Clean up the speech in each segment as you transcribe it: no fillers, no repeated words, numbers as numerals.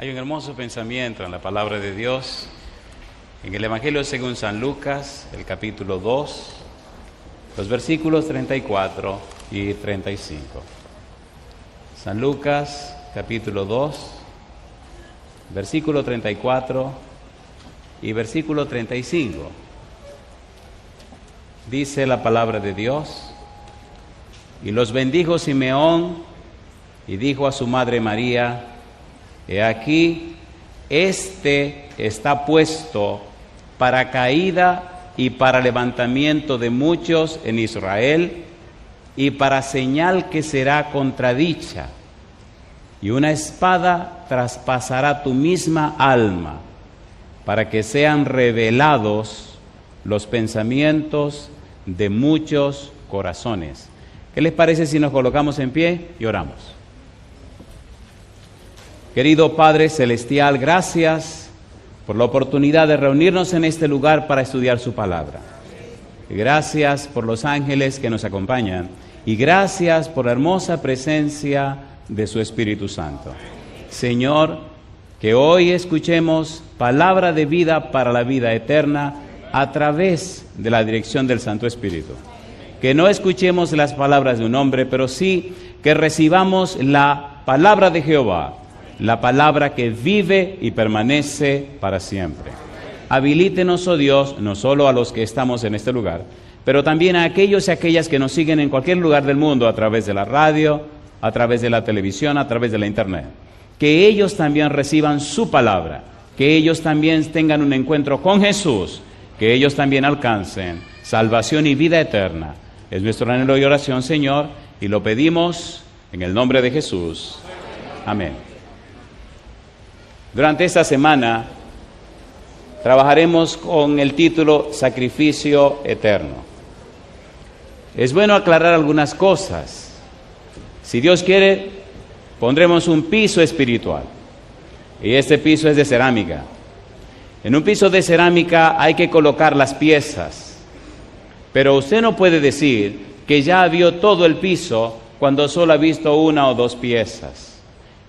Hay un hermoso pensamiento en la palabra de Dios, en el Evangelio según San Lucas, el capítulo 2, los versículos 34 y 35. San Lucas, capítulo 2, versículo 34 y versículo 35. Dice la palabra de Dios: y los bendijo Simeón y dijo a su madre María: he aquí, este está puesto para caída y para levantamiento de muchos en Israel, y para señal que será contradicha, y una espada traspasará tu misma alma, para que sean revelados los pensamientos de muchos corazones. ¿Qué les parece si nos colocamos en pie y oramos? Querido Padre Celestial, gracias por la oportunidad de reunirnos en este lugar para estudiar su palabra. Gracias por los ángeles que nos acompañan y gracias por la hermosa presencia de su Espíritu Santo. Señor, que hoy escuchemos palabra de vida para la vida eterna a través de la dirección del Santo Espíritu. Que no escuchemos las palabras de un hombre, pero sí que recibamos la palabra de Jehová, la palabra que vive y permanece para siempre. Habilítenos, oh Dios, no solo a los que estamos en este lugar, pero también a aquellos y aquellas que nos siguen en cualquier lugar del mundo, a través de la radio, a través de la televisión, a través de la internet. Que ellos también reciban su palabra, que ellos también tengan un encuentro con Jesús, que ellos también alcancen salvación y vida eterna. Es nuestro anhelo y oración, Señor, y lo pedimos en el nombre de Jesús. Amén. Durante esta semana trabajaremos con el título Sacrificio Eterno. Es bueno aclarar algunas cosas. Si Dios quiere, pondremos un piso espiritual, y este piso es de cerámica. En un piso de cerámica hay que colocar las piezas, pero usted no puede decir que ya vio todo el piso cuando solo ha visto una o dos piezas.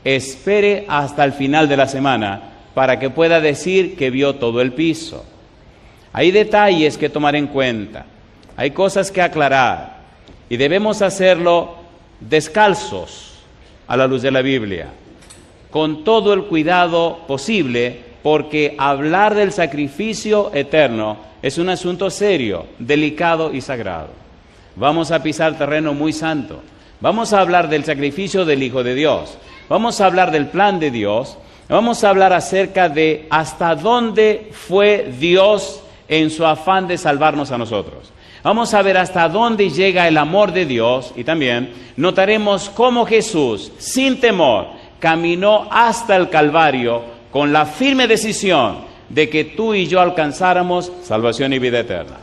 Espere hasta el final de la semana para que pueda decir que vio todo el piso. Hay detalles que tomar en cuenta, hay cosas que aclarar, y debemos hacerlo descalzos a la luz de la Biblia, con todo el cuidado posible, porque hablar del sacrificio eterno es un asunto serio, delicado y sagrado. Vamos a pisar terreno muy santo. Vamos a hablar del sacrificio del Hijo de Dios. Vamos a hablar del plan de Dios. Vamos a hablar acerca de hasta dónde fue Dios en su afán de salvarnos a nosotros. Vamos a ver hasta dónde llega el amor de Dios, y también notaremos cómo Jesús, sin temor, caminó hasta el Calvario con la firme decisión de que tú y yo alcanzáramos salvación y vida eterna.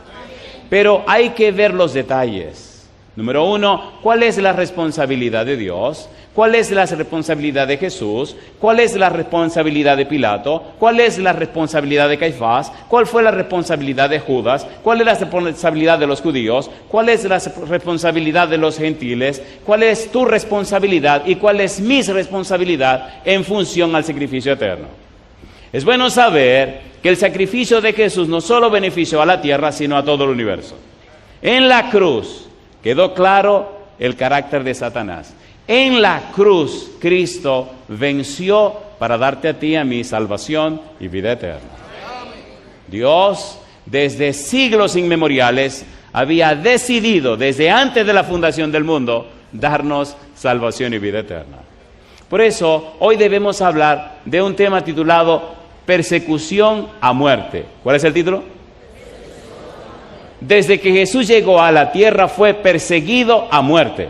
Pero hay que ver los detalles. Número uno, ¿cuál es la responsabilidad de Dios? ¿Cuál es la responsabilidad de Jesús? ¿Cuál es la responsabilidad de Pilato? ¿Cuál es la responsabilidad de Caifás? ¿Cuál fue la responsabilidad de Judas? ¿Cuál es la responsabilidad de los judíos? ¿Cuál es la responsabilidad de los gentiles? ¿Cuál es tu responsabilidad y cuál es mi responsabilidad en función al sacrificio eterno? Es bueno saber que el sacrificio de Jesús no solo benefició a la tierra, sino a todo el universo. En la cruz quedó claro el carácter de Satanás. En la cruz, Cristo venció para darte a ti y a mí salvación y vida eterna. Dios, desde siglos inmemoriales, había decidido, desde antes de la fundación del mundo, darnos salvación y vida eterna. Por eso, hoy debemos hablar de un tema titulado Persecución a muerte. ¿Cuál es el título? Desde que Jesús llegó a la tierra fue perseguido a muerte.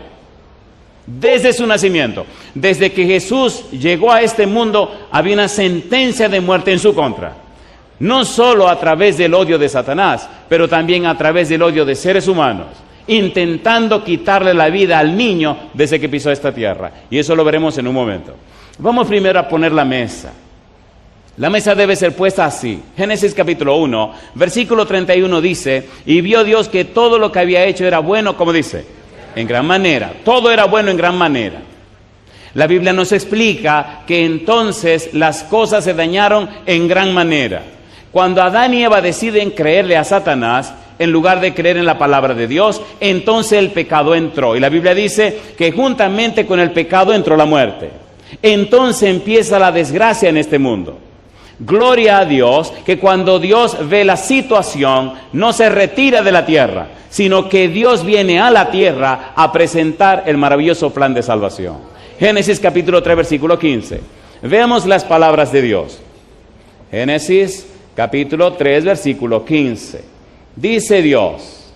Desde su nacimiento, desde que Jesús llegó a este mundo, había una sentencia de muerte en su contra. No solo a través del odio de Satanás, pero también a través del odio de seres humanos, intentando quitarle la vida al niño desde que pisó esta tierra. Y eso lo veremos en un momento. Vamos primero a poner la mesa. La mesa debe ser puesta así. Génesis capítulo 1, versículo 31 dice: y vio Dios que todo lo que había hecho era bueno, como dice, en gran manera. Todo era bueno en gran manera. La Biblia nos explica que entonces las cosas se dañaron en gran manera. Cuando Adán y Eva deciden creerle a Satanás, en lugar de creer en la palabra de Dios, entonces el pecado entró. Y la Biblia dice que juntamente con el pecado entró la muerte. Entonces empieza la desgracia en este mundo. Gloria a Dios que cuando Dios ve la situación, no se retira de la tierra, sino que Dios viene a la tierra a presentar el maravilloso plan de salvación. Génesis capítulo 3, versículo 15. Veamos las palabras de Dios. Génesis capítulo 3, versículo 15. Dice Dios: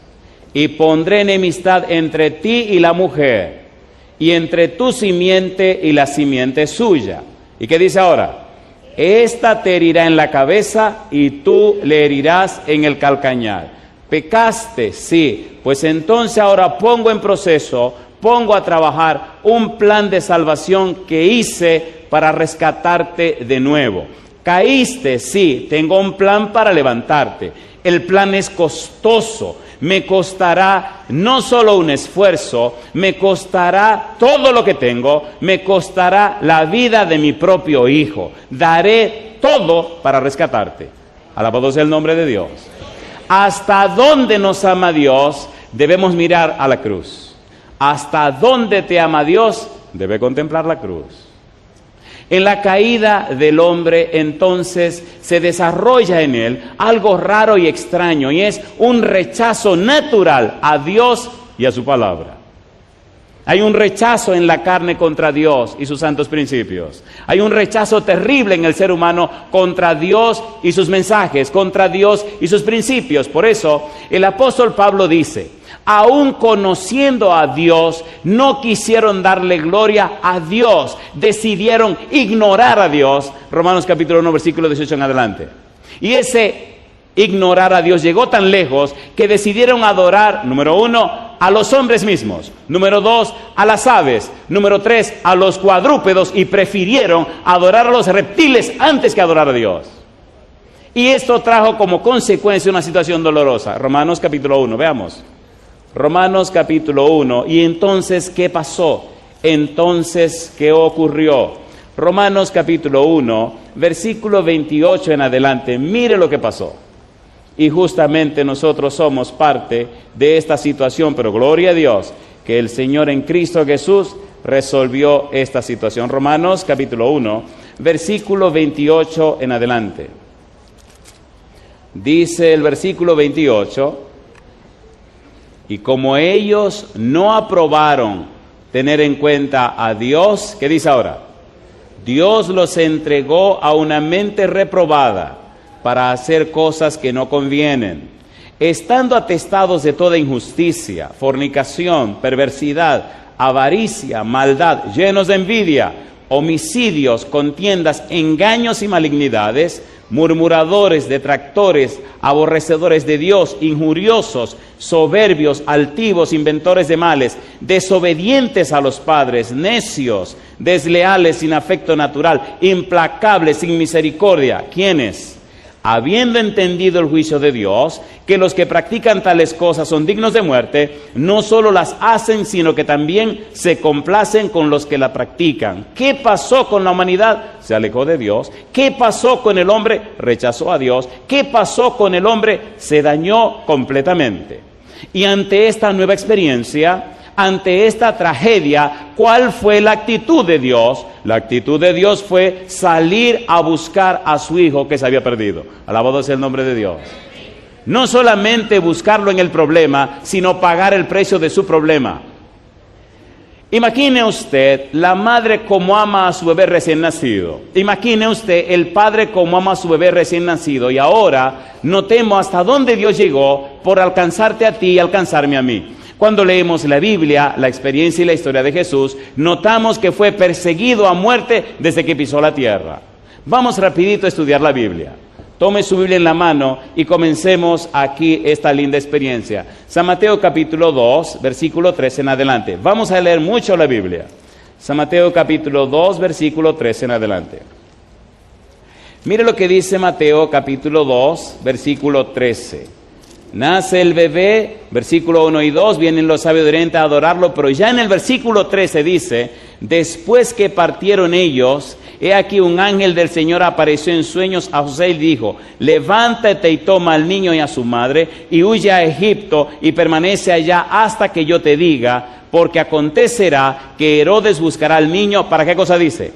y pondré enemistad entre ti y la mujer, y entre tu simiente y la simiente suya. ¿Y qué dice ahora? Esta te herirá en la cabeza y tú le herirás en el calcañar. Pecaste, sí, pues entonces ahora pongo en proceso, pongo a trabajar un plan de salvación que hice para rescatarte de nuevo. Caíste, sí, tengo un plan para levantarte. El plan es costoso, me costará no solo un esfuerzo, me costará todo lo que tengo, me costará la vida de mi propio hijo. Daré todo para rescatarte. Alabado sea el nombre de Dios. Hasta dónde nos ama Dios, debemos mirar a la cruz. Hasta dónde te ama Dios, debe contemplar la cruz. En la caída del hombre, entonces, se desarrolla en él algo raro y extraño, y es un rechazo natural a Dios y a su palabra. Hay un rechazo en la carne contra Dios y sus santos principios. Hay un rechazo terrible en el ser humano contra Dios y sus mensajes, contra Dios y sus principios. Por eso, el apóstol Pablo dice: aún conociendo a Dios, no quisieron darle gloria a Dios, decidieron ignorar a Dios. Romanos capítulo 1, versículo 18 en adelante. Y ese ignorar a Dios llegó tan lejos que decidieron adorar, número 1, a los hombres mismos, número 2, a las aves, número 3, a los cuadrúpedos, y prefirieron adorar a los reptiles antes que adorar a Dios. Y esto trajo como consecuencia una situación dolorosa. Romanos capítulo 1, veamos. Romanos capítulo 1. ¿Y entonces qué pasó? Entonces, ¿qué ocurrió? Romanos capítulo 1, versículo 28 en adelante. Mire lo que pasó. Y justamente nosotros somos parte de esta situación, pero gloria a Dios que el Señor en Cristo Jesús resolvió esta situación. Romanos capítulo 1, versículo 28 en adelante. Dice el versículo 28: y como ellos no aprobaron tener en cuenta a Dios, ¿qué dice ahora? Dios los entregó a una mente reprobada para hacer cosas que no convienen, estando atestados de toda injusticia, fornicación, perversidad, avaricia, maldad, llenos de envidia, homicidios, contiendas, engaños y malignidades, murmuradores, detractores, aborrecedores de Dios, injuriosos, soberbios, altivos, inventores de males, desobedientes a los padres, necios, desleales, sin afecto natural, implacables, sin misericordia. ¿Quiénes? Habiendo entendido el juicio de Dios, que los que practican tales cosas son dignos de muerte, no solo las hacen, sino que también se complacen con los que la practican. ¿Qué pasó con la humanidad? Se alejó de Dios. ¿Qué pasó con el hombre? Rechazó a Dios. ¿Qué pasó con el hombre? Se dañó completamente. Y ante esta nueva experiencia, ante esta tragedia, ¿cuál fue la actitud de Dios? La actitud de Dios fue salir a buscar a su hijo que se había perdido. Alabado sea el nombre de Dios. No solamente buscarlo en el problema, sino pagar el precio de su problema. Imagine usted la madre como ama a su bebé recién nacido. Imagine usted el padre como ama a su bebé recién nacido. Y ahora notemos hasta dónde Dios llegó por alcanzarte a ti y alcanzarme a mí. Cuando leemos la Biblia, la experiencia y la historia de Jesús, notamos que fue perseguido a muerte desde que pisó la tierra. Vamos rapidito a estudiar la Biblia. Tome su Biblia en la mano y comencemos aquí esta linda experiencia. San Mateo capítulo 2, versículo 3 en adelante. Vamos a leer mucho la Biblia. San Mateo capítulo 2, versículo 3 en adelante. Mire lo que dice Mateo capítulo 2, versículo 13. Nace el bebé, versículo 1 y 2, vienen los sabios de Oriente a adorarlo, pero ya en el versículo 13 dice: Después que partieron ellos, he aquí un ángel del Señor apareció en sueños a José y dijo: levántate y toma al niño y a su madre y huye a Egipto y permanece allá hasta que yo te diga, porque acontecerá que Herodes buscará al niño. ¿Para qué cosa dice?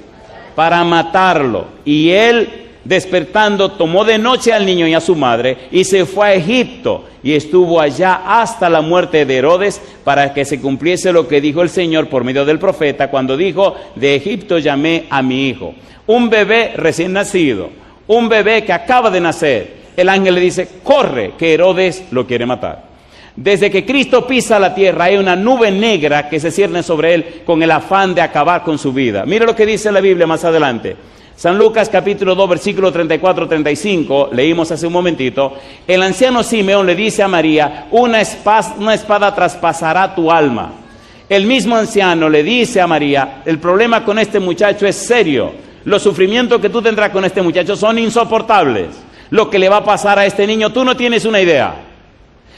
Para matarlo. Y él, despertando, tomó de noche al niño y a su madre y se fue a Egipto y estuvo allá hasta la muerte de Herodes, para que se cumpliese lo que dijo el Señor por medio del profeta cuando dijo: de Egipto llamé a mi hijo. Un bebé recién nacido, un bebé que acaba de nacer. El ángel le dice: corre, que Herodes lo quiere matar. Desde que Cristo pisa la tierra hay una nube negra que se cierne sobre él con el afán de acabar con su vida. Mira lo que dice la Biblia más adelante. San Lucas capítulo 2 versículo 34-35, leímos hace un momentito. El anciano Simeón le dice a María: una espada traspasará tu alma. El mismo anciano le dice a María: el problema con este muchacho es serio. Los sufrimientos que tú tendrás con este muchacho son insoportables. Lo que le va a pasar a este niño, tú no tienes una idea.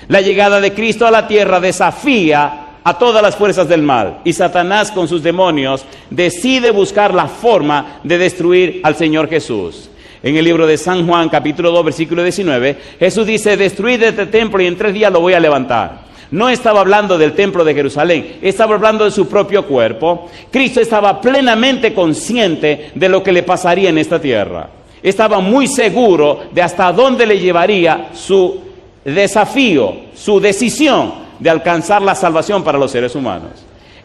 La llegada de Cristo a la tierra desafía a todas las fuerzas del mal, y Satanás con sus demonios decide buscar la forma de destruir al Señor Jesús. En el libro de San Juan capítulo 2 versículo 19, Jesús dice: destruid este templo y en 3 días lo voy a levantar. No estaba hablando del templo de Jerusalén, estaba hablando de su propio cuerpo. Cristo estaba plenamente consciente de lo que le pasaría en esta tierra. Estaba muy seguro de hasta dónde le llevaría su desafío, su decisión de alcanzar la salvación para los seres humanos.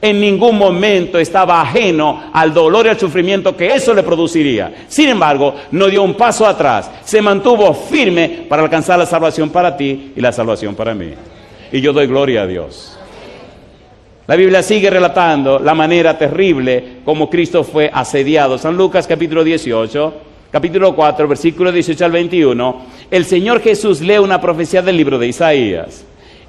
En ningún momento estaba ajeno al dolor y al sufrimiento que eso le produciría. Sin embargo, no dio un paso atrás, se mantuvo firme para alcanzar la salvación para ti y la salvación para mí. Y yo doy gloria a Dios. La Biblia sigue relatando la manera terrible como Cristo fue asediado. San Lucas capítulo 18, capítulo 4, versículo 18 al 21, el Señor Jesús lee una profecía del libro de Isaías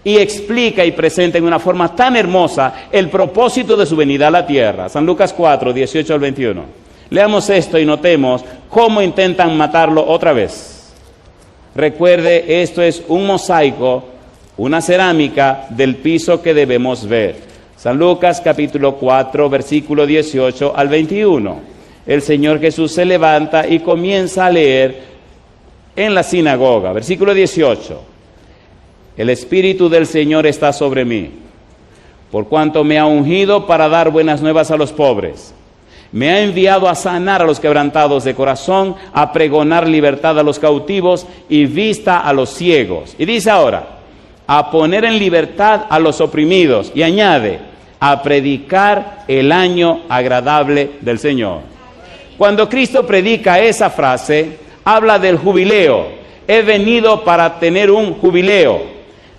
y explica y presenta en una forma tan hermosa el propósito de su venida a la tierra. San Lucas 4, 18 al 21. Leamos esto y notemos cómo intentan matarlo otra vez. Recuerde, esto es un mosaico, una cerámica del piso que debemos ver. San Lucas capítulo 4, versículo 18 al 21. El Señor Jesús se levanta y comienza a leer en la sinagoga. Versículo 18. El Espíritu del Señor está sobre mí, por cuanto me ha ungido para dar buenas nuevas a los pobres. Me ha enviado a sanar a los quebrantados de corazón, a pregonar libertad a los cautivos y vista a los ciegos. Y dice ahora: a poner en libertad a los oprimidos. Y añade: a predicar el año agradable del Señor. Cuando Cristo predica esa frase, habla del jubileo. He venido para tener un jubileo.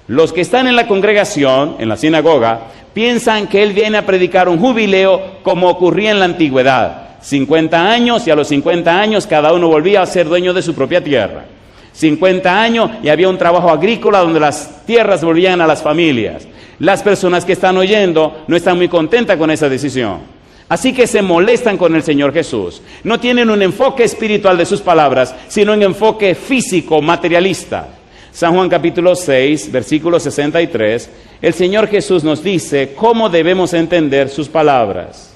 Los que están en la congregación, en la sinagoga, piensan que Él viene a predicar un jubileo como ocurría en la antigüedad. 50 años y a los 50 años cada uno volvía a ser dueño de su propia tierra. 50 años y había un trabajo agrícola donde las tierras volvían a las familias. Las personas que están oyendo no están muy contentas con esa decisión. Así que se molestan con el Señor Jesús. No tienen un enfoque espiritual de sus palabras, sino un enfoque físico, materialista. San Juan capítulo 6, versículo 63, el Señor Jesús nos dice cómo debemos entender sus palabras.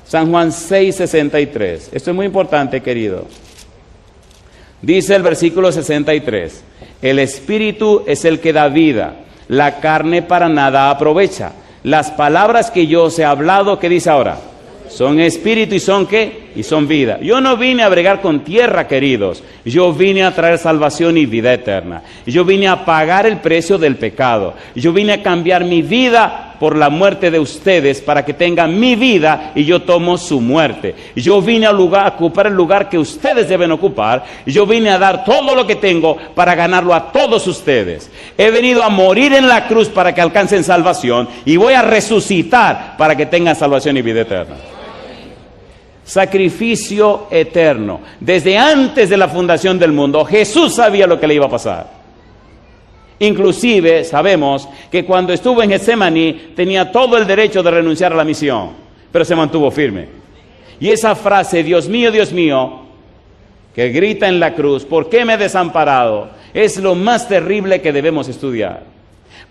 San Juan 6, 63. Esto es muy importante, querido. Dice el versículo 63, el Espíritu es el que da vida, la carne para nada aprovecha. Las palabras que yo os he hablado, ¿qué dice ahora? Son espíritu y son ¿qué? Y son vida. Yo no vine a bregar con tierra, queridos. Yo vine a traer salvación y vida eterna. Yo vine a pagar el precio del pecado. Yo vine a cambiar mi vida por la muerte de ustedes para que tengan mi vida y yo tomo su muerte. Yo vine a ocupar el lugar que ustedes deben ocupar. Yo vine a dar todo lo que tengo para ganarlo a todos ustedes. He venido a morir en la cruz para que alcancen salvación y voy a resucitar para que tengan salvación y vida eterna. Sacrificio eterno. Desde antes de la fundación del mundo, Jesús sabía lo que le iba a pasar. Inclusive sabemos que cuando estuvo en Getsemaní tenía todo el derecho de renunciar a la misión, pero se mantuvo firme. Y esa frase, Dios mío, que grita en la cruz, ¿por qué me he desamparado?, es lo más terrible que debemos estudiar.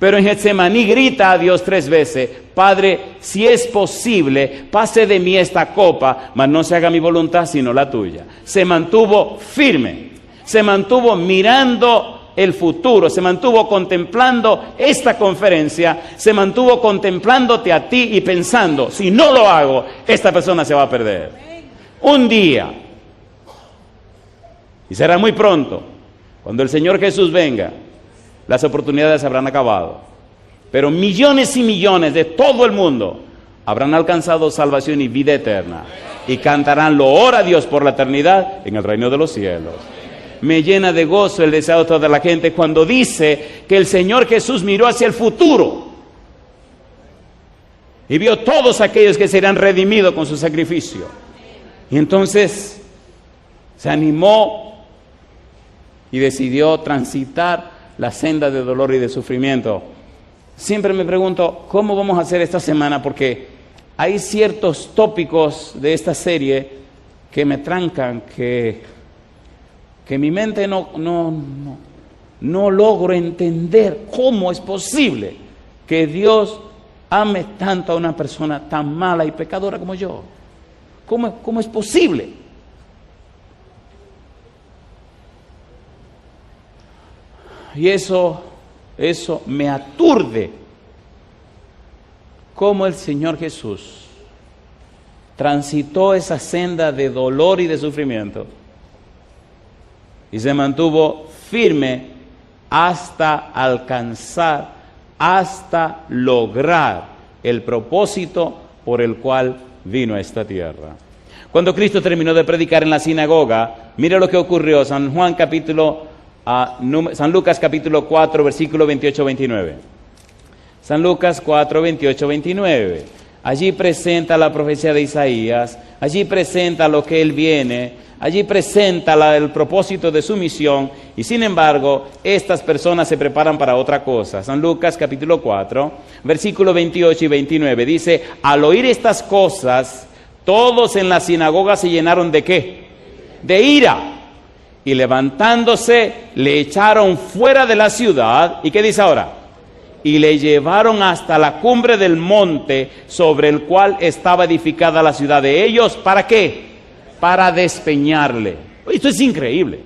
Pero en Getsemaní grita a Dios 3 veces: Padre, si es posible, pase de mí esta copa, mas no se haga mi voluntad sino la tuya. Se mantuvo firme, se mantuvo mirando el futuro, se mantuvo contemplando esta conferencia, se mantuvo contemplándote a ti y pensando: si no lo hago, esta persona se va a perder. Un día, y será muy pronto, cuando el Señor Jesús venga, las oportunidades habrán acabado, pero millones y millones de todo el mundo habrán alcanzado salvación y vida eterna, y cantarán loor a Dios por la eternidad en el reino de los cielos. Me llena de gozo el deseo de toda la gente cuando dice que el Señor Jesús miró hacia el futuro y vio todos aquellos que serán redimidos con su sacrificio, y entonces se animó y decidió transitar la senda de dolor y de sufrimiento. Siempre me pregunto, ¿cómo vamos a hacer esta semana? Porque hay ciertos tópicos de esta serie que me trancan, que mi mente no logro entender cómo es posible que Dios ame tanto a una persona tan mala y pecadora como yo. ¿Cómo es posible? Y eso me aturde. Cómo el Señor Jesús transitó esa senda de dolor y de sufrimiento y se mantuvo firme hasta alcanzar, hasta lograr el propósito por el cual vino a esta tierra. Cuando Cristo terminó de predicar en la sinagoga, mira lo que ocurrió. San Lucas capítulo 4, versículo 28-29. San Lucas 4, 28-29. Allí presenta la profecía de Isaías, allí presenta lo que Él viene, allí presenta el propósito de su misión, y sin embargo, estas personas se preparan para otra cosa. San Lucas capítulo 4, versículo 28 y 29, dice: al oír estas cosas, todos en la sinagoga se llenaron ¿de qué? De ira. Y levantándose, le echaron fuera de la ciudad. ¿Y qué dice ahora? Y le llevaron hasta la cumbre del monte sobre el cual estaba edificada la ciudad de ellos. ¿Para qué? Para despeñarle. Esto es increíble.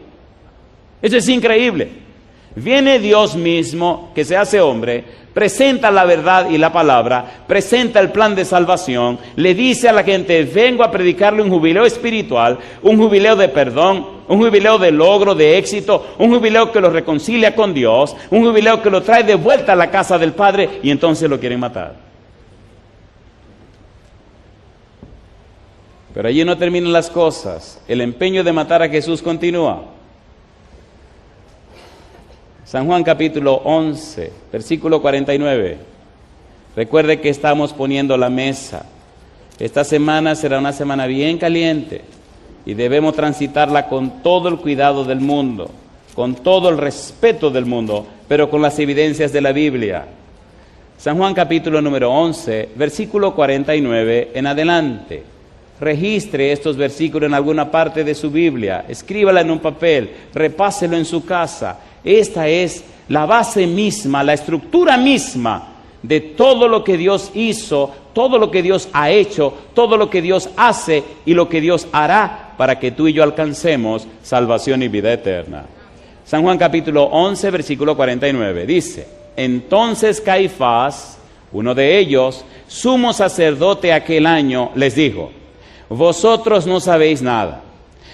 Esto es increíble. Viene Dios mismo, que se hace hombre, presenta la verdad y la palabra, presenta el plan de salvación, le dice a la gente: vengo a predicarle un jubileo espiritual, un jubileo de perdón, un jubileo de logro, de éxito, un jubileo que lo reconcilia con Dios, un jubileo que lo trae de vuelta a la casa del Padre, y entonces lo quieren matar. Pero allí no terminan las cosas. El empeño de matar a Jesús continúa. San Juan capítulo 11, versículo 49. Recuerde que estamos poniendo la mesa. Esta semana será una semana bien caliente y debemos transitarla con todo el cuidado del mundo, con todo el respeto del mundo, pero con las evidencias de la Biblia. San Juan capítulo número 11, versículo 49 en adelante. Registre estos versículos en alguna parte de su Biblia, escríbala en un papel, repáselo en su casa. Esta es la base misma, la estructura misma de todo lo que Dios hizo, todo lo que Dios ha hecho, todo lo que Dios hace y lo que Dios hará para que tú y yo alcancemos salvación y vida eterna. San Juan capítulo 11, versículo 49, dice: entonces Caifás, uno de ellos, sumo sacerdote aquel año, les dijo: vosotros no sabéis nada,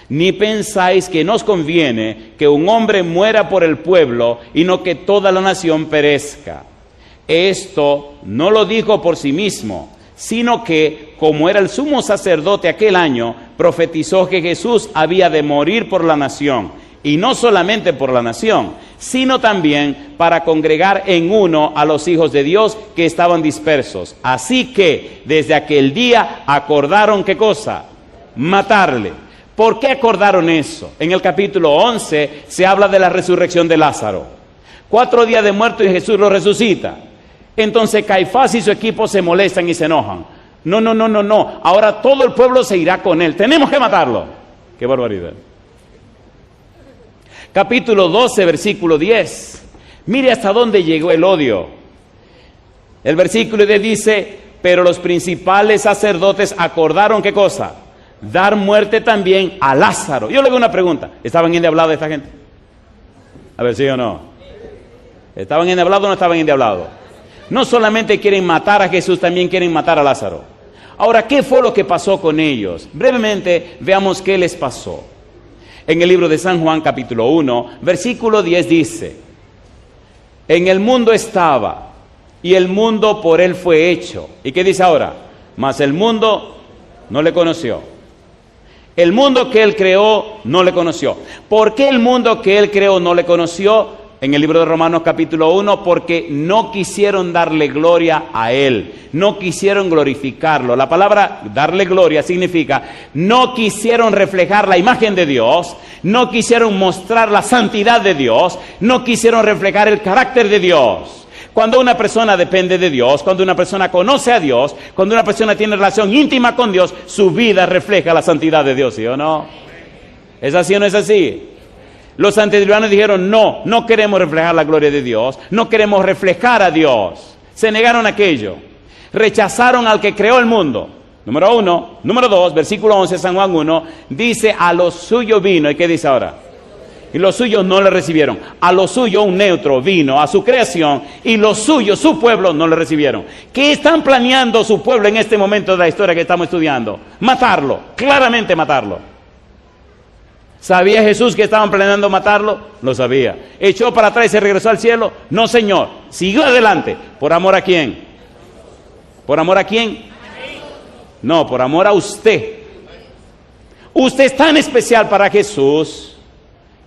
ni pensáis que nos conviene que un hombre muera por el pueblo y no que toda la nación perezca. Esto no lo dijo por sí mismo, sino que, como era el sumo sacerdote aquel año, profetizó que Jesús había de morir por la nación, y no solamente por la nación, sino también para congregar en uno a los hijos de Dios que estaban dispersos. Así que desde aquel día acordaron, ¿qué cosa? Matarle. ¿Por qué acordaron eso? En el capítulo 11 se habla de la resurrección de Lázaro. 4 días de muerto y Jesús lo resucita. Entonces Caifás y su equipo se molestan y se enojan. No. Ahora todo el pueblo se irá con él. Tenemos que matarlo. ¡Qué barbaridad! Capítulo 12, versículo 10. Mire hasta dónde llegó el odio. El versículo 10 dice, pero los principales sacerdotes acordaron, ¿qué cosa? Dar muerte también a Lázaro. Yo le hago una pregunta, ¿estaban endiablados esta gente? A ver, ¿sí o no? ¿Estaban endiablados o no estaban endiablados? No solamente quieren matar a Jesús, también quieren matar a Lázaro. Ahora, ¿qué fue lo que pasó con ellos? Brevemente, veamos qué les pasó. En el libro de San Juan, capítulo 1, versículo 10 dice, en el mundo estaba, y el mundo por él fue hecho. ¿Y qué dice ahora? Mas el mundo no le conoció. El mundo que él creó no le conoció. ¿Por qué el mundo que él creó no le conoció? En el libro de Romanos capítulo 1, porque no quisieron darle gloria a él, no quisieron glorificarlo. La palabra darle gloria significa no quisieron reflejar la imagen de Dios, no quisieron mostrar la santidad de Dios, no quisieron reflejar el carácter de Dios. Cuando una persona depende de Dios, cuando una persona conoce a Dios, cuando una persona tiene relación íntima con Dios, su vida refleja la santidad de Dios, ¿sí o no? ¿Es así o no es así? Los antediluvianos dijeron, no queremos reflejar la gloria de Dios, no queremos reflejar a Dios. Se negaron a aquello. Rechazaron al que creó el mundo. Número 1. Número 2, versículo 11, San Juan 1, dice, a los suyos vino. ¿Y qué dice ahora? Y los suyos no le recibieron. A los suyos, un neutro, vino a su creación, y los suyos, su pueblo, no le recibieron. ¿Qué están planeando su pueblo en este momento de la historia que estamos estudiando? Matarlo, claramente matarlo. ¿Sabía Jesús que estaban planeando matarlo? Lo sabía. ¿Echó para atrás y se regresó al cielo? No, Señor. Siguió adelante. ¿Por amor a quién? ¿Por amor a quién? No, por amor a usted. Usted es tan especial para Jesús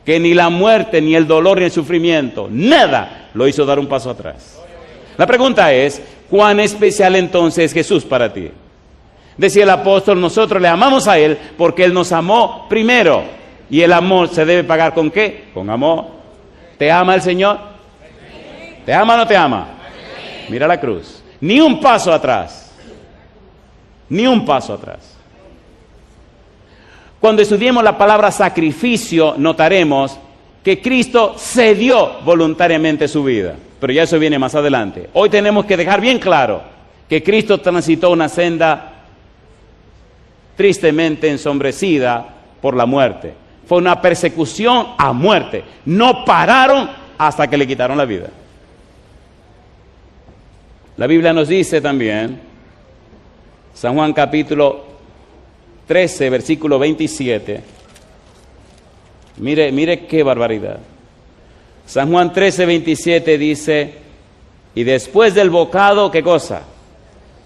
que ni la muerte, ni el dolor, ni el sufrimiento, nada lo hizo dar un paso atrás. La pregunta es, ¿cuán especial entonces es Jesús para ti? Decía el apóstol, nosotros le amamos a Él porque Él nos amó primero. Y el amor se debe pagar ¿con qué? Con amor. ¿Te ama el Señor? ¿Te ama o no te ama? Mira la cruz. Ni un paso atrás. Ni un paso atrás. Cuando estudiemos la palabra sacrificio, notaremos que Cristo cedió voluntariamente su vida. Pero ya eso viene más adelante. Hoy tenemos que dejar bien claro que Cristo transitó una senda tristemente ensombrecida por la muerte. Fue una persecución a muerte. No pararon hasta que le quitaron la vida. La Biblia nos dice también, San Juan capítulo 13, versículo 27. Mire qué barbaridad. San Juan 13, 27 dice, y después del bocado, ¿qué cosa?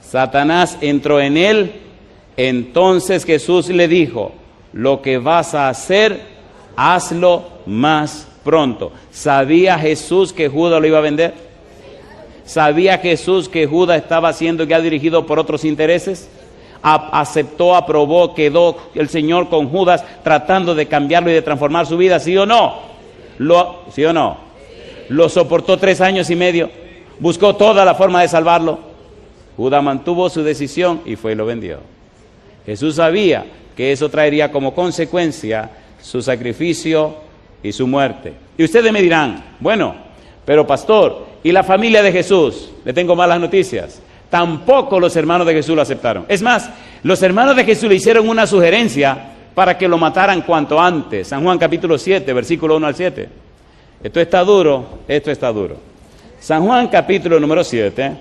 Satanás entró en él. Entonces Jesús le dijo, lo que vas a hacer, hazlo más pronto. ¿Sabía Jesús que Judas lo iba a vender? ¿Sabía Jesús que Judas estaba siendo ya dirigido por otros intereses? Aceptó, aprobó, quedó el Señor con Judas tratando de cambiarlo y de transformar su vida, ¿sí o no? ¿Sí o no? Lo soportó 3 años y medio, buscó toda la forma de salvarlo. Judas mantuvo su decisión y fue y lo vendió. Jesús sabía que eso traería como consecuencia su sacrificio y su muerte. Y ustedes me dirán, bueno, pero pastor, ¿y la familia de Jesús? Le tengo malas noticias. Tampoco los hermanos de Jesús lo aceptaron. Es más, los hermanos de Jesús le hicieron una sugerencia para que lo mataran cuanto antes. San Juan capítulo 7, versículo 1 al 7. Esto está duro. San Juan capítulo número 7,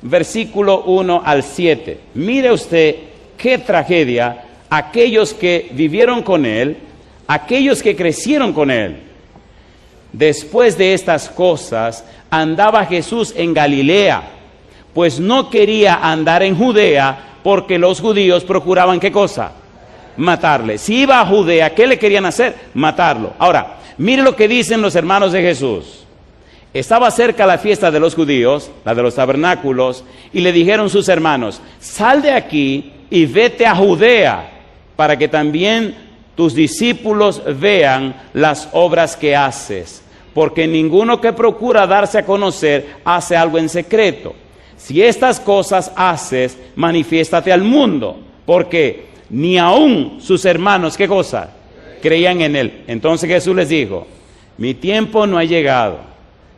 versículo 1 al 7. Mire usted qué tragedia. Aquellos que vivieron con Él, aquellos que crecieron con Él. Después de estas cosas, andaba Jesús en Galilea, pues no quería andar en Judea, porque los judíos procuraban, ¿qué cosa? Matarle. Si iba a Judea, ¿qué le querían hacer? Matarlo. Ahora, mire lo que dicen los hermanos de Jesús. Estaba cerca la fiesta de los judíos, la de los tabernáculos, y le dijeron sus hermanos, sal de aquí y vete a Judea, para que también tus discípulos vean las obras que haces, porque ninguno que procura darse a conocer hace algo en secreto. Si estas cosas haces, manifiéstate al mundo, porque ni aún sus hermanos, ¿qué cosa? Creían en él. Entonces Jesús les dijo, mi tiempo no ha llegado,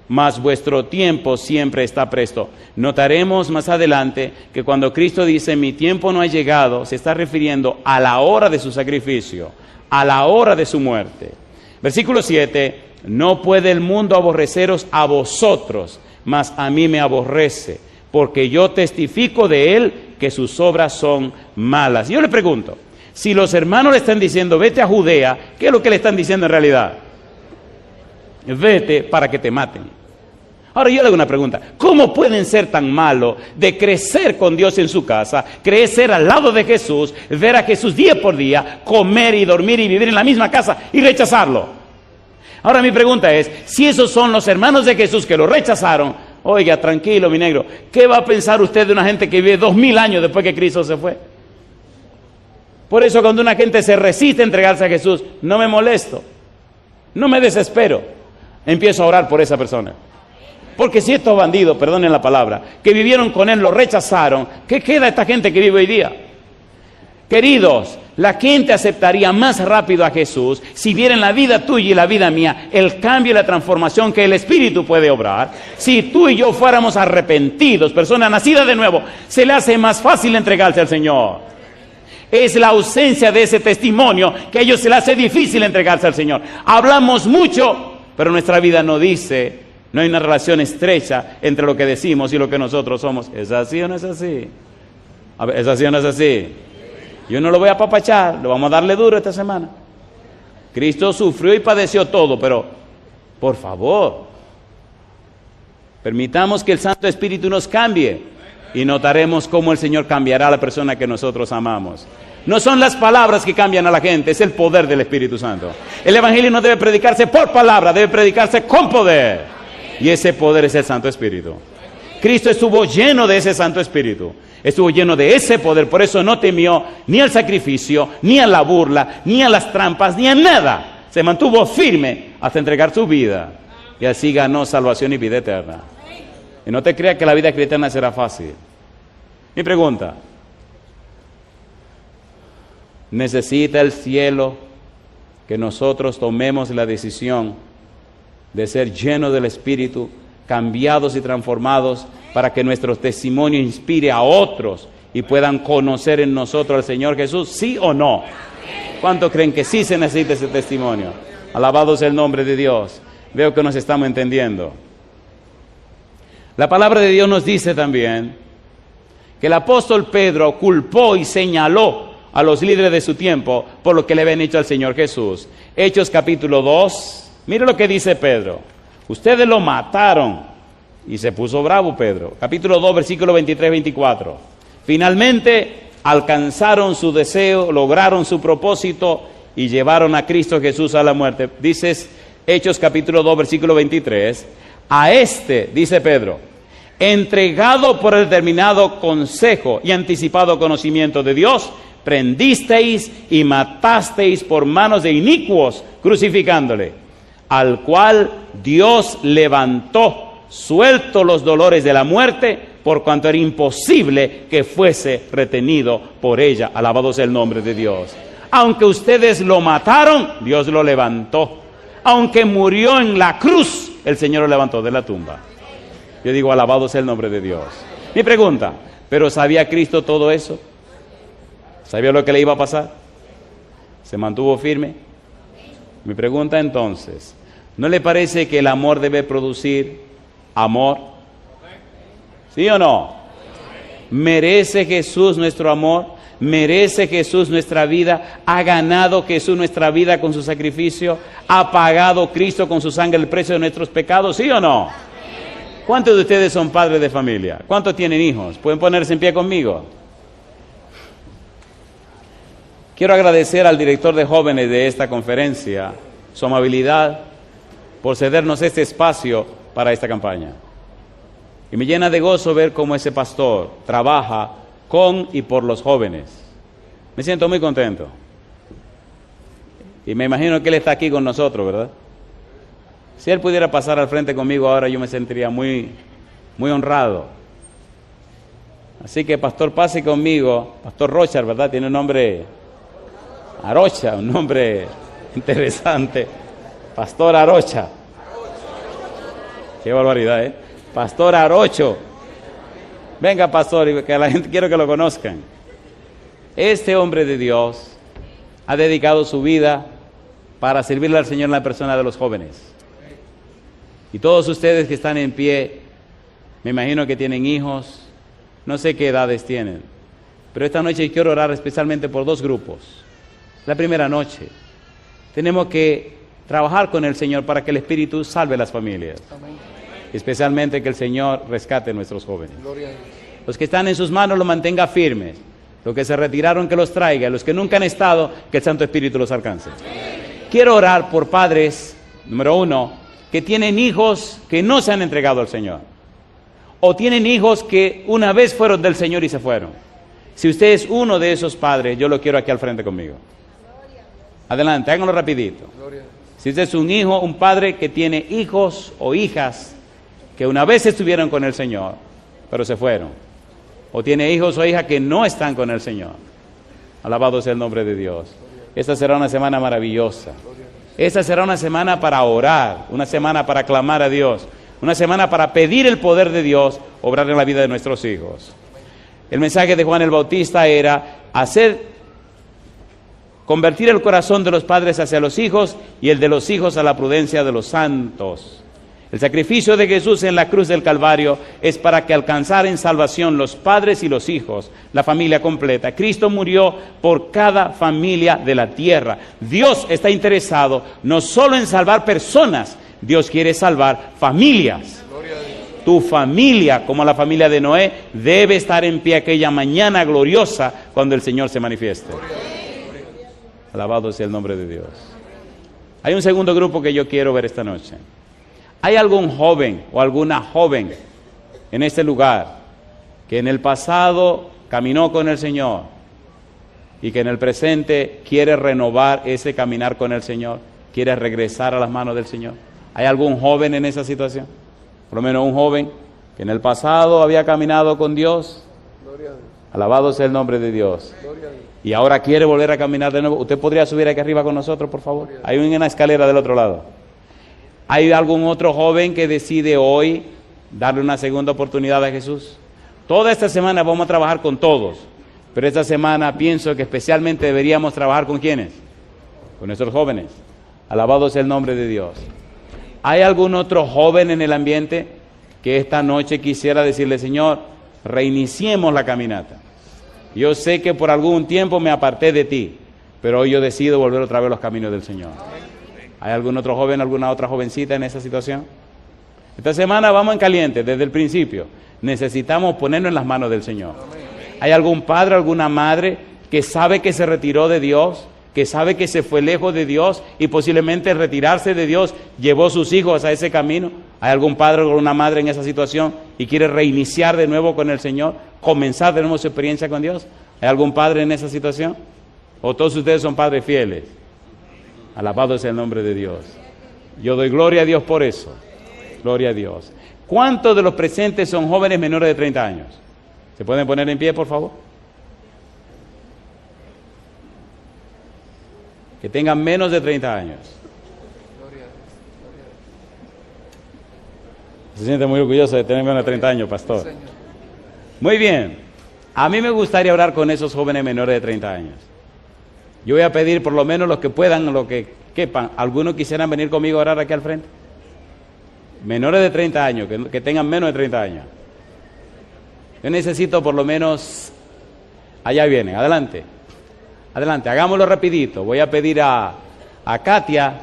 mas vuestro tiempo siempre está presto. Notaremos más adelante que cuando Cristo dice, mi tiempo no ha llegado, se está refiriendo a la hora de su sacrificio, a la hora de su muerte. Versículo 7, no puede el mundo aborreceros a vosotros, mas a mí me aborrece, porque yo testifico de él que sus obras son malas. Yo le pregunto, si los hermanos le están diciendo, vete a Judea, ¿qué es lo que le están diciendo en realidad? Vete para que te maten. Ahora yo le hago una pregunta, ¿cómo pueden ser tan malos de crecer con Dios en su casa, crecer al lado de Jesús, ver a Jesús día por día, comer y dormir y vivir en la misma casa y rechazarlo? Ahora mi pregunta es, si esos son los hermanos de Jesús que lo rechazaron, oiga, tranquilo mi negro, ¿qué va a pensar usted de una gente que vive 2000 años después que Cristo se fue? Por eso cuando una gente se resiste a entregarse a Jesús, no me molesto, no me desespero, empiezo a orar por esa persona. Porque si estos bandidos, perdonen la palabra, que vivieron con él, lo rechazaron, ¿qué queda esta gente que vive hoy día? Queridos, la gente aceptaría más rápido a Jesús si viera en la vida tuya y la vida mía el cambio y la transformación que el Espíritu puede obrar. Si tú y yo fuéramos arrepentidos, personas nacidas de nuevo, se le hace más fácil entregarse al Señor. Es la ausencia de ese testimonio que a ellos se les hace difícil entregarse al Señor. Hablamos mucho, pero nuestra vida no dice. No hay una relación estrecha entre lo que decimos y lo que nosotros somos. ¿Es así o no es así? A ver, ¿es así o no es así? Yo no lo voy a apapachar, lo vamos a darle duro esta semana. Cristo sufrió y padeció todo, pero por favor, permitamos que el Santo Espíritu nos cambie y notaremos cómo el Señor cambiará a la persona que nosotros amamos. No son las palabras que cambian a la gente, es el poder del Espíritu Santo. El Evangelio no debe predicarse por palabra, debe predicarse con poder. Y ese poder es el Santo Espíritu. Cristo estuvo lleno de ese Santo Espíritu. Estuvo lleno de ese poder. Por eso no temió ni al sacrificio, ni a la burla, ni a las trampas, ni a nada. Se mantuvo firme hasta entregar su vida. Y así ganó salvación y vida eterna. Y no te creas que la vida cristiana será fácil. Mi pregunta. ¿Necesita el cielo que nosotros tomemos la decisión de ser llenos del Espíritu, cambiados y transformados, para que nuestro testimonio inspire a otros y puedan conocer en nosotros al Señor Jesús? ¿Sí o no? ¿Cuántos creen que sí se necesita ese testimonio? Alabado sea el nombre de Dios. Veo que nos estamos entendiendo. La palabra de Dios nos dice también que el apóstol Pedro culpó y señaló a los líderes de su tiempo por lo que le habían hecho al Señor Jesús. Hechos capítulo 2. Mire lo que dice Pedro. Ustedes lo mataron. Y se puso bravo Pedro. Capítulo 2, versículo 23-24. Finalmente alcanzaron su deseo, lograron su propósito y llevaron a Cristo Jesús a la muerte. Dices Hechos capítulo 2, versículo 23. A este, dice Pedro, entregado por el determinado consejo y anticipado conocimiento de Dios, prendisteis y matasteis por manos de inicuos, crucificándole, al cual Dios levantó, suelto los dolores de la muerte, por cuanto era imposible que fuese retenido por ella. Alabado sea el nombre de Dios. Aunque ustedes lo mataron, Dios lo levantó. Aunque murió en la cruz, el Señor lo levantó de la tumba. Yo digo, alabado sea el nombre de Dios. Mi pregunta, ¿pero sabía Cristo todo eso? ¿Sabía lo que le iba a pasar? ¿Se mantuvo firme? Mi pregunta entonces, ¿no le parece que el amor debe producir amor? ¿Sí o no? ¿Merece Jesús nuestro amor? ¿Merece Jesús nuestra vida? ¿Ha ganado Jesús nuestra vida con su sacrificio? ¿Ha pagado Cristo con su sangre el precio de nuestros pecados? ¿Sí o no? ¿Cuántos de ustedes son padres de familia? ¿Cuántos tienen hijos? ¿Pueden ponerse en pie conmigo? Quiero agradecer al director de jóvenes de esta conferencia su amabilidad por cedernos este espacio para esta campaña. Y me llena de gozo ver cómo ese pastor trabaja con y por los jóvenes. Me siento muy contento. Y me imagino que él está aquí con nosotros, ¿verdad? Si él pudiera pasar al frente conmigo ahora, yo me sentiría muy honrado. Así que, pastor, pase conmigo. Pastor Rocha, ¿verdad? Tiene un nombre... Arocha, un nombre interesante. Pastor Arocha. Qué barbaridad, ¿eh? Pastor Arocho. Venga, pastor, que la gente quiero que lo conozcan. Este hombre de Dios ha dedicado su vida para servirle al Señor en la persona de los jóvenes. Y todos ustedes que están en pie, me imagino que tienen hijos, no sé qué edades tienen, pero esta noche quiero orar especialmente por dos grupos. La primera noche, tenemos que trabajar con el Señor para que el Espíritu salve las familias. Amén. Especialmente que el Señor rescate a nuestros jóvenes. Gloria a Dios. Los que están en sus manos los mantenga firmes. Los que se retiraron que los traiga. Los que nunca han estado, que el Santo Espíritu los alcance. Quiero orar por padres, número uno, que tienen hijos que no se han entregado al Señor. O tienen hijos que una vez fueron del Señor y se fueron. Si usted es uno de esos padres, yo lo quiero aquí al frente conmigo. Adelante, háganlo rapidito. Si usted es un hijo, un padre que tiene hijos o hijas que una vez estuvieron con el Señor, pero se fueron. O tiene hijos o hijas que no están con el Señor. Alabado sea el nombre de Dios. Esta será una semana maravillosa. Esta será una semana para orar, una semana para clamar a Dios, una semana para pedir el poder de Dios obrar en la vida de nuestros hijos. El mensaje de Juan el Bautista era convertir el corazón de los padres hacia los hijos y el de los hijos a la prudencia de los santos. El sacrificio de Jesús en la cruz del Calvario es para que alcanzaran salvación los padres y los hijos, la familia completa. Cristo murió por cada familia de la tierra. Dios está interesado no solo en salvar personas, Dios quiere salvar familias. Tu familia, como la familia de Noé, debe estar en pie aquella mañana gloriosa cuando el Señor se manifieste. Alabado sea el nombre de Dios. Hay un segundo grupo que yo quiero ver esta noche. ¿Hay algún joven o alguna joven en este lugar que en el pasado caminó con el Señor y que en el presente quiere renovar ese caminar con el Señor, quiere regresar a las manos del Señor? ¿Hay algún joven en esa situación? Por lo menos un joven que en el pasado había caminado con Dios. Alabado sea el nombre de Dios. Y ahora quiere volver a caminar de nuevo. ¿Usted podría subir aquí arriba con nosotros, por favor? Hay una escalera del otro lado. ¿Hay algún otro joven que decide hoy darle una segunda oportunidad a Jesús? Toda esta semana vamos a trabajar con todos, pero esta semana pienso que especialmente deberíamos trabajar ¿con quiénes? Con nuestros jóvenes. Alabado sea el nombre de Dios. ¿Hay algún otro joven en el ambiente que esta noche quisiera decirle, Señor, reiniciemos la caminata? Yo sé que por algún tiempo me aparté de ti, pero hoy yo decido volver otra vez a los caminos del Señor. ¿Hay algún otro joven, alguna otra jovencita en esa situación? Esta semana vamos en caliente, desde el principio. Necesitamos ponernos en las manos del Señor. ¿Hay algún padre, alguna madre que sabe que se retiró de Dios, que sabe que se fue lejos de Dios y posiblemente al retirarse de Dios llevó sus hijos a ese camino? ¿Hay algún padre o alguna madre en esa situación y quiere reiniciar de nuevo con el Señor, comenzar de nuevo su experiencia con Dios? ¿Hay algún padre en esa situación? ¿O todos ustedes son padres fieles? Alabado sea el nombre de Dios. Yo doy gloria a Dios por eso. Gloria a Dios. ¿Cuántos de los presentes son jóvenes menores de 30 años? ¿Se pueden poner en pie, por favor? Que tengan menos de 30 años. Se siente muy orgulloso de tener menos de 30 años, pastor. Muy bien. A mí me gustaría orar con esos jóvenes menores de 30 años. Yo voy a pedir por lo menos los que puedan, los que quepan. ¿Algunos quisieran venir conmigo a orar aquí al frente? Menores de 30 años, que tengan menos de 30 años. Yo necesito por lo menos... Allá vienen, adelante. Adelante, hagámoslo rapidito. Voy a pedir a Katia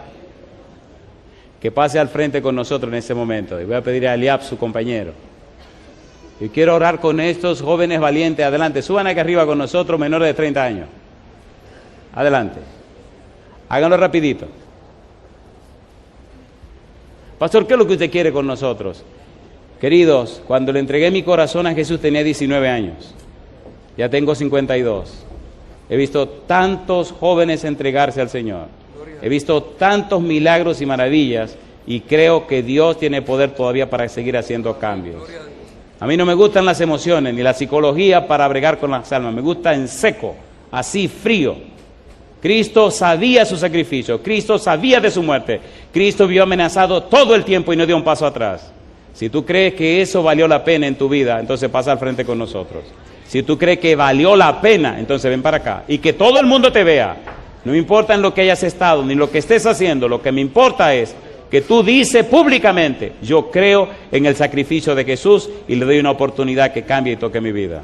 que pase al frente con nosotros en este momento. Y voy a pedir a Eliab, su compañero. Y quiero orar con estos jóvenes valientes. Adelante, suban aquí arriba con nosotros, menores de 30 años. Adelante. Háganlo rapidito. Pastor, ¿qué es lo que usted quiere con nosotros? Queridos, cuando le entregué mi corazón a Jesús tenía 19 años. Ya tengo 52. He visto tantos jóvenes entregarse al Señor. He visto tantos milagros y maravillas y creo que Dios tiene poder todavía para seguir haciendo cambios. A mí no me gustan las emociones ni la psicología para bregar con las almas. Me gusta en seco, así frío. Cristo sabía su sacrificio, Cristo sabía de su muerte, Cristo vio amenazado todo el tiempo y no dio un paso atrás. Si tú crees que eso valió la pena en tu vida, entonces pasa al frente con nosotros. Si tú crees que valió la pena, entonces ven para acá. Y que todo el mundo te vea. No me importa en lo que hayas estado, ni lo que estés haciendo. Lo que me importa es que tú dices públicamente, yo creo en el sacrificio de Jesús y le doy una oportunidad que cambie y toque mi vida.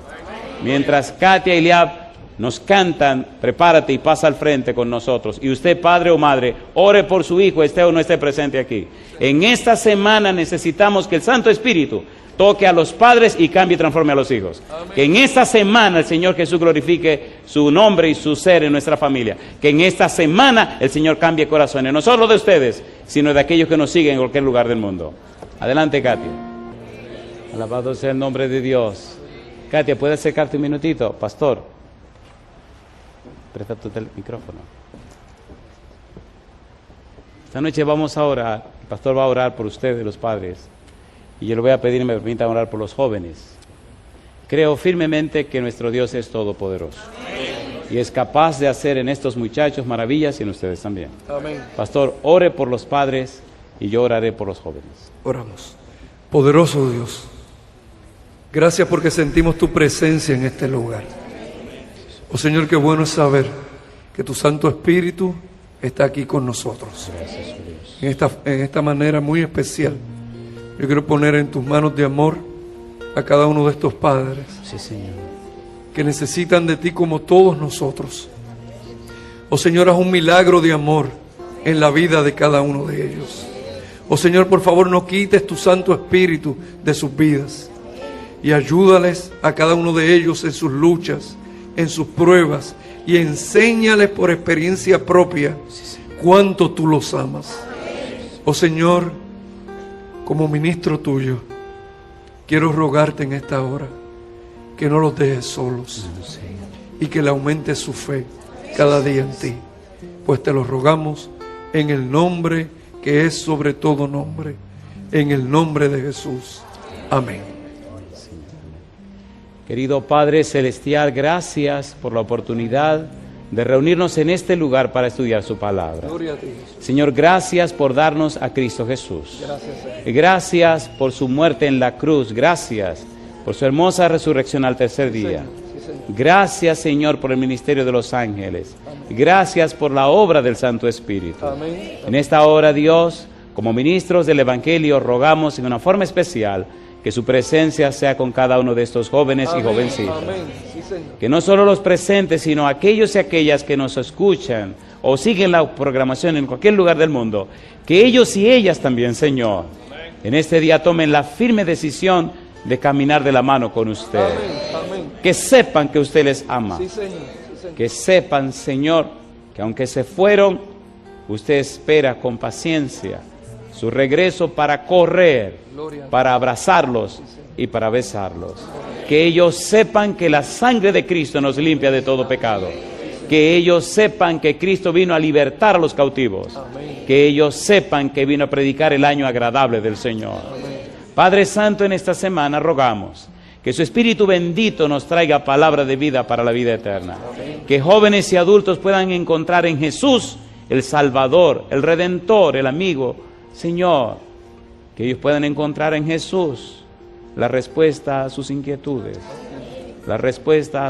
Mientras Katia y Liab nos cantan, prepárate y pasa al frente con nosotros. Y usted, padre o madre, ore por su hijo, esté o no esté presente aquí. En esta semana necesitamos que el Santo Espíritu toque a los padres y cambie y transforme a los hijos. Amén. Que en esta semana el Señor Jesús glorifique su nombre y su ser en nuestra familia. Que en esta semana el Señor cambie corazones, no solo de ustedes, sino de aquellos que nos siguen en cualquier lugar del mundo. Adelante, Katia. Alabado sea el nombre de Dios. Katia, ¿puedes acercarte un minutito? Pastor, presta tu micrófono. Esta noche vamos a orar. El pastor va a orar por ustedes, los padres. Y yo le voy a pedir que me permitan orar por los jóvenes. Creo firmemente que nuestro Dios es todopoderoso. Amén. Y es capaz de hacer en estos muchachos maravillas y en ustedes también. Amén. Pastor, ore por los padres y yo oraré por los jóvenes. Oramos. Poderoso Dios, gracias porque sentimos tu presencia en este lugar. Oh Señor, qué bueno es saber que tu Santo Espíritu está aquí con nosotros. Gracias, Dios. En esta manera muy especial. Yo quiero poner en tus manos de amor a cada uno de estos padres, sí, Señor, que necesitan de ti como todos nosotros. Oh Señor, haz un milagro de amor en la vida de cada uno de ellos. Oh Señor, por favor, no quites tu Santo Espíritu de sus vidas y ayúdales a cada uno de ellos en sus luchas, en sus pruebas, y enséñales por experiencia propia cuánto tú los amas. Oh Señor, como ministro tuyo, quiero rogarte en esta hora que no los dejes solos y que le aumentes su fe cada día en ti, pues te lo rogamos en el nombre que es sobre todo nombre, en el nombre de Jesús. Amén. Querido Padre Celestial, gracias por la oportunidad de reunirnos en este lugar para estudiar su palabra. Gloria a ti, Señor, gracias por darnos a Cristo Jesús. Gracias por su muerte en la cruz. Gracias por su hermosa resurrección al tercer día. Gracias, Señor, por el ministerio de los ángeles. Gracias por la obra del Santo Espíritu. En esta hora, Dios, como ministros del Evangelio, rogamos en una forma especial que su presencia sea con cada uno de estos jóvenes y jovencitas. Que no solo los presentes, sino aquellos y aquellas que nos escuchan o siguen la programación en cualquier lugar del mundo, que ellos y ellas también, Señor, en este día tomen la firme decisión de caminar de la mano con usted. Que sepan que usted les ama. Que sepan, Señor, que aunque se fueron, usted espera con paciencia su regreso para correr, para abrazarlos y para besarlos. Que ellos sepan que la sangre de Cristo nos limpia de todo pecado. Que ellos sepan que Cristo vino a libertar a los cautivos. Que ellos sepan que vino a predicar el año agradable del Señor. Padre Santo, en esta semana rogamos que su Espíritu bendito nos traiga palabra de vida para la vida eterna. Que jóvenes y adultos puedan encontrar en Jesús el Salvador, el Redentor, el amigo. Señor, que ellos puedan encontrar en Jesús la respuesta a sus inquietudes, la respuesta a